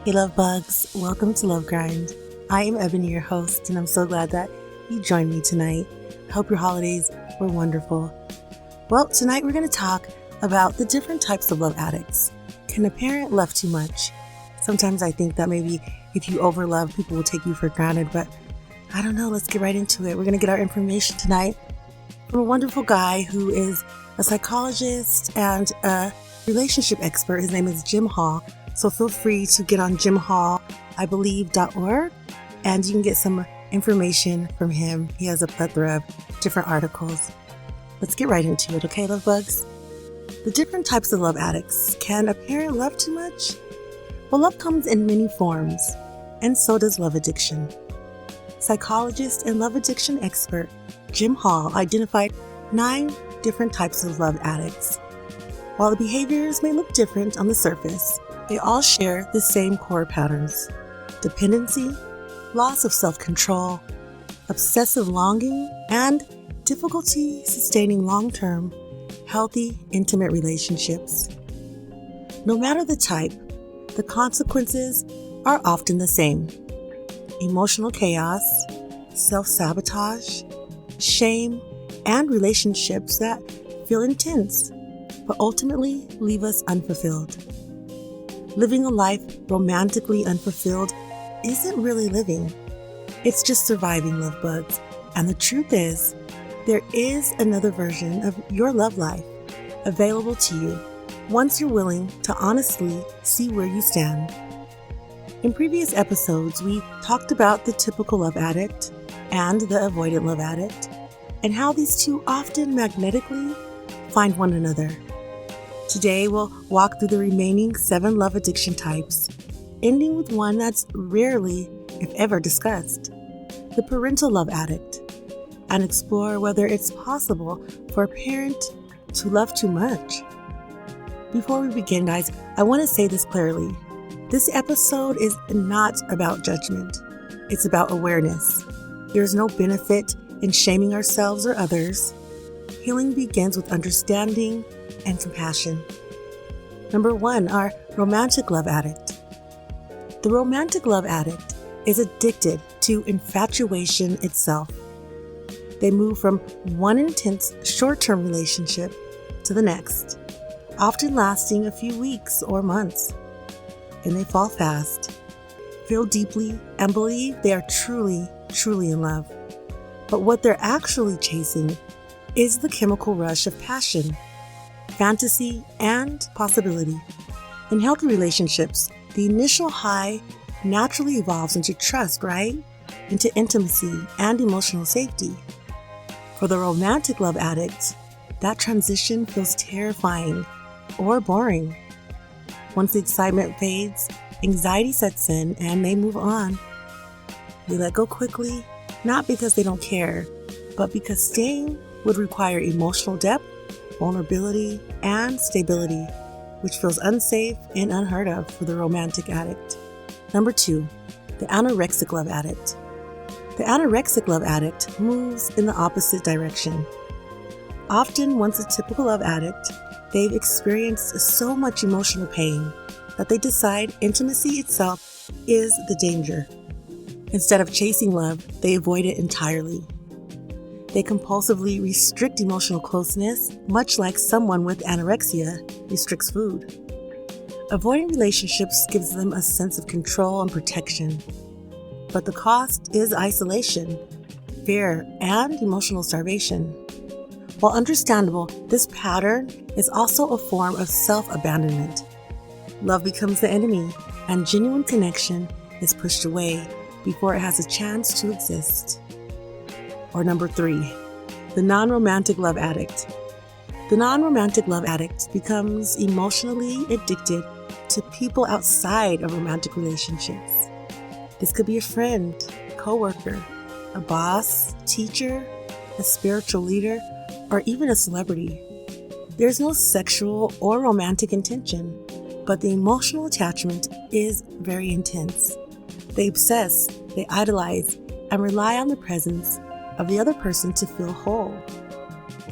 Hey love bugs, welcome to Love Grind. I am Ebony, your host, and I'm so glad that you joined me tonight. I hope your holidays were wonderful. Well, tonight we're going to talk about the different types of love addicts. Can a parent love too much? Sometimes I think that maybe if you overlove, people will take you for granted, but I don't know. Let's get right into it. We're going to get our information tonight from a wonderful guy who is a psychologist and a relationship expert. His name is Jim Hall. So feel free to get on jimhalliBelieve.org and you can get some information from him. He has a plethora of different articles. Let's get right into it, okay, love bugs? The different types of love addicts. Can a parent love too much? Well, love comes in many forms, and so does love addiction. Psychologist and love addiction expert Jim Hall identified 9 different types of love addicts. While the behaviors may look different on the surface, they all share the same core patterns: dependency, loss of self-control, obsessive longing, and difficulty sustaining long-term, healthy, intimate relationships. No matter the type, the consequences are often the same: emotional chaos, self-sabotage, shame, and relationships that feel intense, but ultimately leave us unfulfilled. Living a life romantically unfulfilled isn't really living. It's just surviving, love bugs. And the truth is, there is another version of your love life available to you once you're willing to honestly see where you stand. In previous episodes, we talked about the typical love addict and the avoidant love addict, and how these two often magnetically find one another. Today, we'll walk through the remaining 7 love addiction types, ending with one that's rarely, if ever, discussed: the parental love addict, and explore whether it's possible for a parent to love too much. Before we begin, guys, I want to say this clearly. This episode is not about judgment. It's about awareness. There's no benefit in shaming ourselves or others. Healing begins with understanding and compassion. Number 1, our romantic love addict. The romantic love addict is addicted to infatuation itself. They move from one intense short-term relationship to the next, often lasting a few weeks or months. And they fall fast, feel deeply, and believe they are truly, truly in love. But what they're actually chasing is the chemical rush of passion, fantasy, and possibility. In healthy relationships, the initial high naturally evolves into trust, right? Into intimacy and emotional safety. For the romantic love addict, that transition feels terrifying or boring. Once the excitement fades, anxiety sets in and they move on. They let go quickly, not because they don't care, but because staying would require emotional depth, vulnerability, and stability, which feels unsafe and unheard of for the romantic addict. Number 2, the anorexic love addict. The anorexic love addict moves in the opposite direction. Often, once a typical love addict, they've experienced so much emotional pain that they decide intimacy itself is the danger. Instead of chasing love, they avoid it entirely. They compulsively restrict emotional closeness, much like someone with anorexia restricts food. Avoiding relationships gives them a sense of control and protection. But the cost is isolation, fear, and emotional starvation. While understandable, this pattern is also a form of self-abandonment. Love becomes the enemy, and genuine connection is pushed away before it has a chance to exist. Or number 3, the non-romantic love addict. The non-romantic love addict becomes emotionally addicted to people outside of romantic relationships. This could be a friend, coworker, a boss, teacher, a spiritual leader, or even a celebrity. There's no sexual or romantic intention, but the emotional attachment is very intense. They obsess, they idolize, and rely on the presence of the other person to feel whole.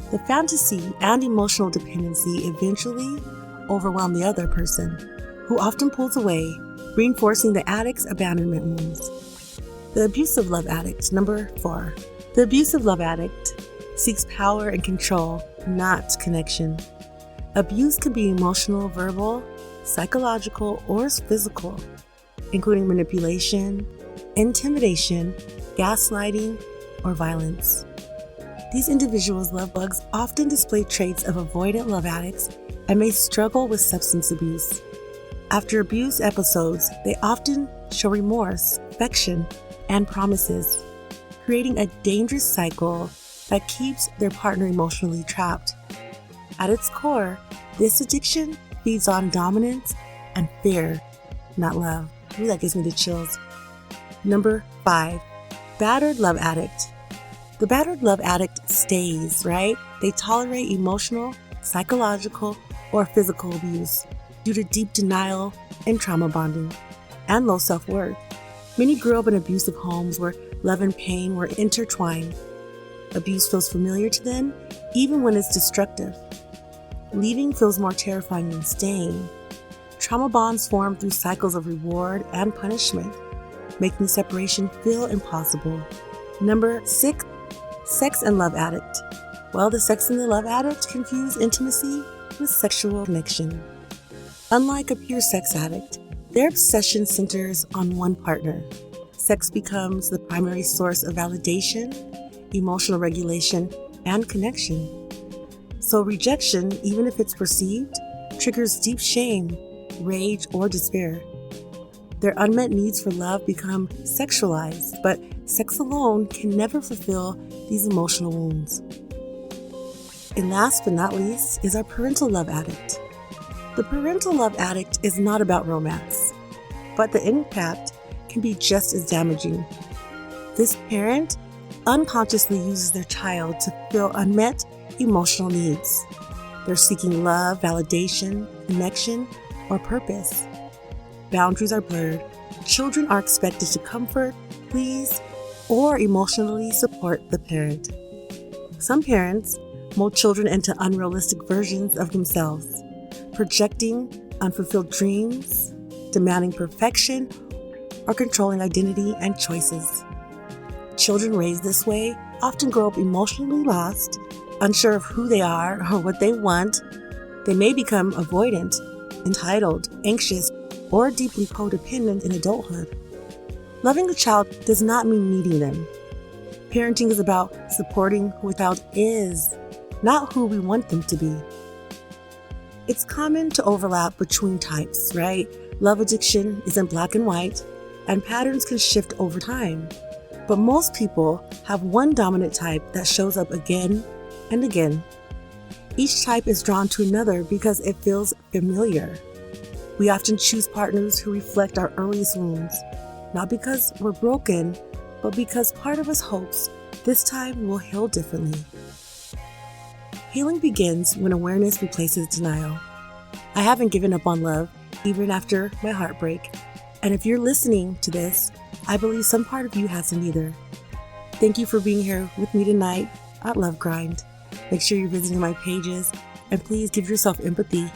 The fantasy and emotional dependency eventually overwhelm the other person, who often pulls away reinforcing the addict's abandonment wounds. The abusive love addict, number 4. The abusive love addict seeks power and control, not connection. Abuse can be emotional, verbal, psychological, or physical, including manipulation, intimidation, gaslighting, or violence. These individuals' love bugs often display traits of avoidant love addicts and may struggle with substance abuse. After abuse episodes, they often show remorse, affection, and promises, creating a dangerous cycle that keeps their partner emotionally trapped. At its core, this addiction feeds on dominance and fear, not love. Ooh, that gives me the chills. Number 5, battered love addict. The battered love addict stays, right? They tolerate emotional, psychological, or physical abuse due to deep denial and trauma bonding, and low self-worth. Many grew up in abusive homes where love and pain were intertwined. Abuse feels familiar to them, even when it's destructive. Leaving feels more terrifying than staying. Trauma bonds form through cycles of reward and punishment, making separation feel impossible. Number 6, sex and love addict. Well, the sex and the love addict confuse intimacy with sexual connection. Unlike a pure sex addict, their obsession centers on one partner. Sex becomes the primary source of validation, emotional regulation, and connection. So rejection, even if it's perceived, triggers deep shame, rage, or despair. Their unmet needs for love become sexualized, but sex alone can never fulfill these emotional wounds. And last but not least is our parental love addict. The parental love addict is not about romance, but the impact can be just as damaging. This parent unconsciously uses their child to fill unmet emotional needs. They're seeking love, validation, connection, or purpose. Boundaries are blurred. Children are expected to comfort, please, or emotionally support the parent. Some parents mold children into unrealistic versions of themselves, projecting unfulfilled dreams, demanding perfection, or controlling identity and choices. Children raised this way often grow up emotionally lost, unsure of who they are or what they want. They may become avoidant, entitled, anxious, or deeply codependent in adulthood. Loving a child does not mean needing them. Parenting is about supporting who a child is, not who we want them to be. It's common to overlap between types, right? Love addiction isn't black and white, and patterns can shift over time. But most people have one dominant type that shows up again and again. Each type is drawn to another because it feels familiar. We often choose partners who reflect our earliest wounds, not because we're broken, but because part of us hopes this time we'll heal differently. Healing begins when awareness replaces denial. I haven't given up on love, even after my heartbreak. And if you're listening to this, I believe some part of you hasn't either. Thank you for being here with me tonight at Love Grind. Make sure you're visiting my pages, and please give yourself empathy.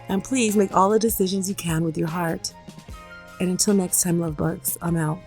And please make all the decisions you can with your heart. And until next time, love bugs, I'm out.